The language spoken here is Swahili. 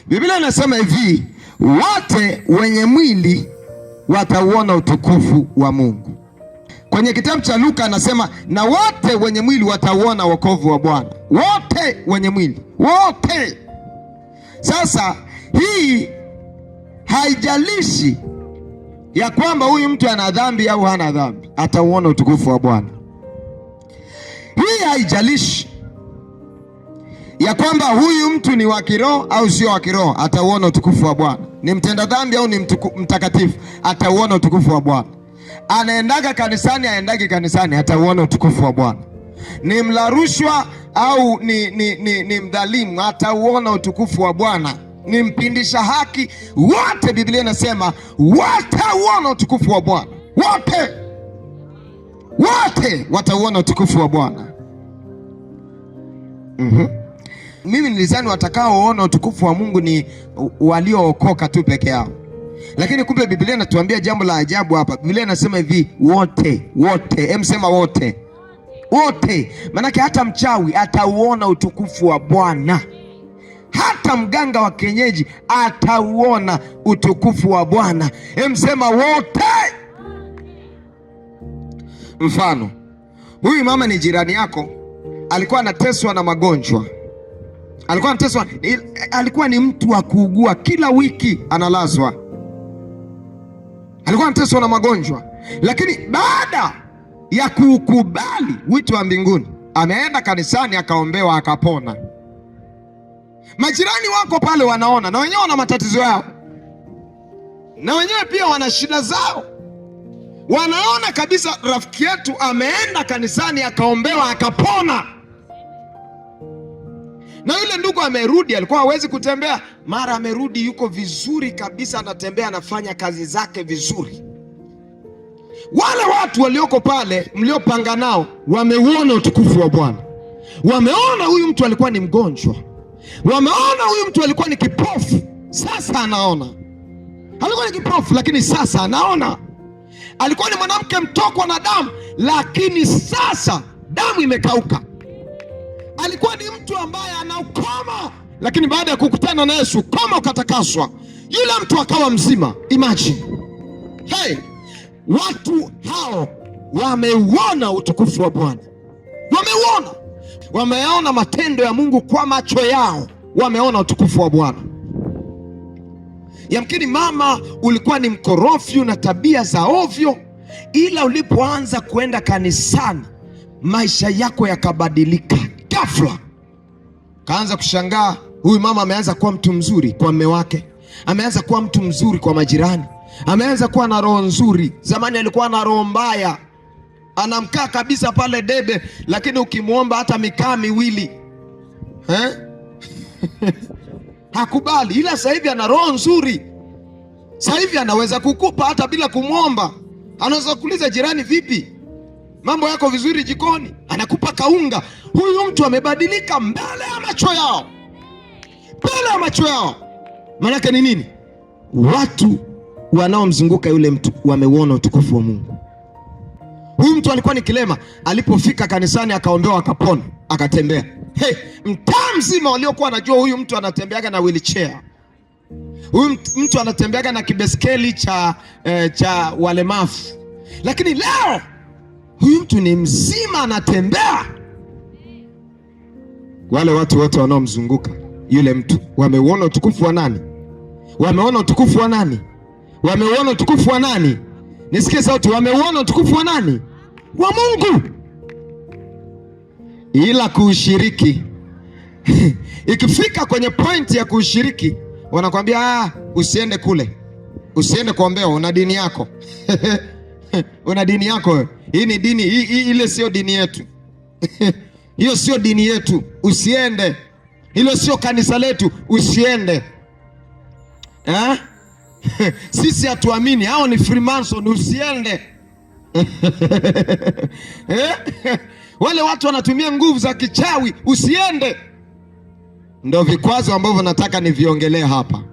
Biblia inasema hivi, wote wenye mwili watauona utukufu wa Mungu. Kwenye kitabu cha Luka anasema na wote wenye mwili watauona wokovu wa Bwana. Wote wenye mwili, wote. Sasa hii haijalishi ya kwamba huyu mtu ana dhambi au hana dhambi, atauona utukufu wa Bwana. Hii haijalishi ya kwamba huyu mtu ni wa kiroho au sio wa kiroho, atauona utukufu wa Bwana. Ni mtenda dhambi au ni mtakatifu, atauona utukufu wa Bwana. Anaendaga kanisani, aendagi kanisani, atauona utukufu wa Bwana. Ni mla rushwa au ni mdhalimu, atauona utukufu wa Bwana. Ni mpindisha haki, wote Biblia inasema watauona utukufu wa Bwana. Wote watauona utukufu wa Bwana. Mimi nilizani watakaoona utukufu wa Mungu ni waliookoka tu peke yao, lakini kumbe Biblia inatuambia jambo la ajabu hapa. Biblia inasema hivi, wote. Sema wote. Maanake hata mchawi atauona utukufu wa Bwana. Hata mganga wa kienyeji atauona utukufu wa Bwana. Sema wote. Mfano, huyu mama ni jirani yako, alikuwa anateswa na magonjwa. Alikuwa ni mtu wa kuugua, kila wiki analazwa. Alikuwa anateswa na magonjwa, lakini baada ya kukubali wito wa mbinguni, ameenda kanisani, akaombewa, akapona. Majirani wako pale wanaona, na wenyewe wana matatizo yao, na wenyewe pia wana shida zao. Wanaona kabisa rafiki yetu ameenda kanisani, akaombewa, akapona. Na yule ndugu amerudi, alikuwa hawezi kutembea, mara amerudi yuko vizuri kabisa, anatembea, anafanya kazi zake vizuri. Wale watu walioko pale mliopanga nao wameuona utukufu wa Bwana. Wameona huyu mtu alikuwa ni mgonjwa, wameona huyu mtu alikuwa ni kipofu, sasa anaona. Alikuwa ni kipofu, lakini sasa anaona. Alikuwa ni mwanamke mtokwa na damu, lakini sasa damu imekauka. Alikuwa ni mtu ambaye ana ukoma, lakini baada ya kukutana na Yesu, koma ukatakaswa, yule mtu akawa mzima. Imagine. Watu hao wameuona utukufu wa Bwana. Wameona matendo ya Mungu kwa macho yao, wameona utukufu wa Bwana. Yamkini mama, ulikuwa ni mkorofi na tabia za ovyo, ila ulipoanza kwenda kanisani, maisha yako yakabadilika ghafla. Kaanza kushangaa, huyu mama ameanza kuwa mtu mzuri kwa mume wake, ameanza kuwa mtu mzuri kwa majirani, ameanza kuwa na roho nzuri. Zamani alikuwa na roho mbaya, anamkaa kabisa pale debe, lakini ukimwomba hata mikaa miwili hakubali. Ila sasa hivi ana roho nzuri. Sasa hivi anaweza kukupa hata bila kumwomba. Anaweza kuuliza jirani, vipi, mambo yako vizuri jikoni? Anakupa kaunga. Huyu mtu amebadilika mbele ya macho yao. Maana ni nini? Watu wanaomzunguka yule mtu wameuona utukufu wa Mungu. Huyu mtu alikuwa ni kilema, alipofika kanisani akaombewa, akapona, akatembea. Mtaa mzima waliokuwa wanajua huyu mtu anatembeaga na wheelchair. Huyu mtu anatembeaga na kibeskeli cha walemavu. Lakini leo huyu mtu ni mzima, anatembea. Wale watu wote wanaomzunguka yule mtu wameuona utukufu wa nani? Wameuona utukufu wa nani? Wameuona utukufu wa nani? Nisikie sauti, wameuona utukufu wa nani? Wa Mungu. Ila kuushiriki ikifika kwenye point ya kuushiriki, wanakwambia usiende kule, usiende kuombewa, una dini yako. Una dini yako. Hii ni dini, ile sio dini yetu. Hiyo sio dini yetu, usiende. Hilo sio kanisa letu, usiende. Sisi hatuamini, hao ni Freemason, usiende. Wale watu wanatumia nguvu za kichawi, usiende. Ndio vikwazo ambavyo nataka niviongelee hapa.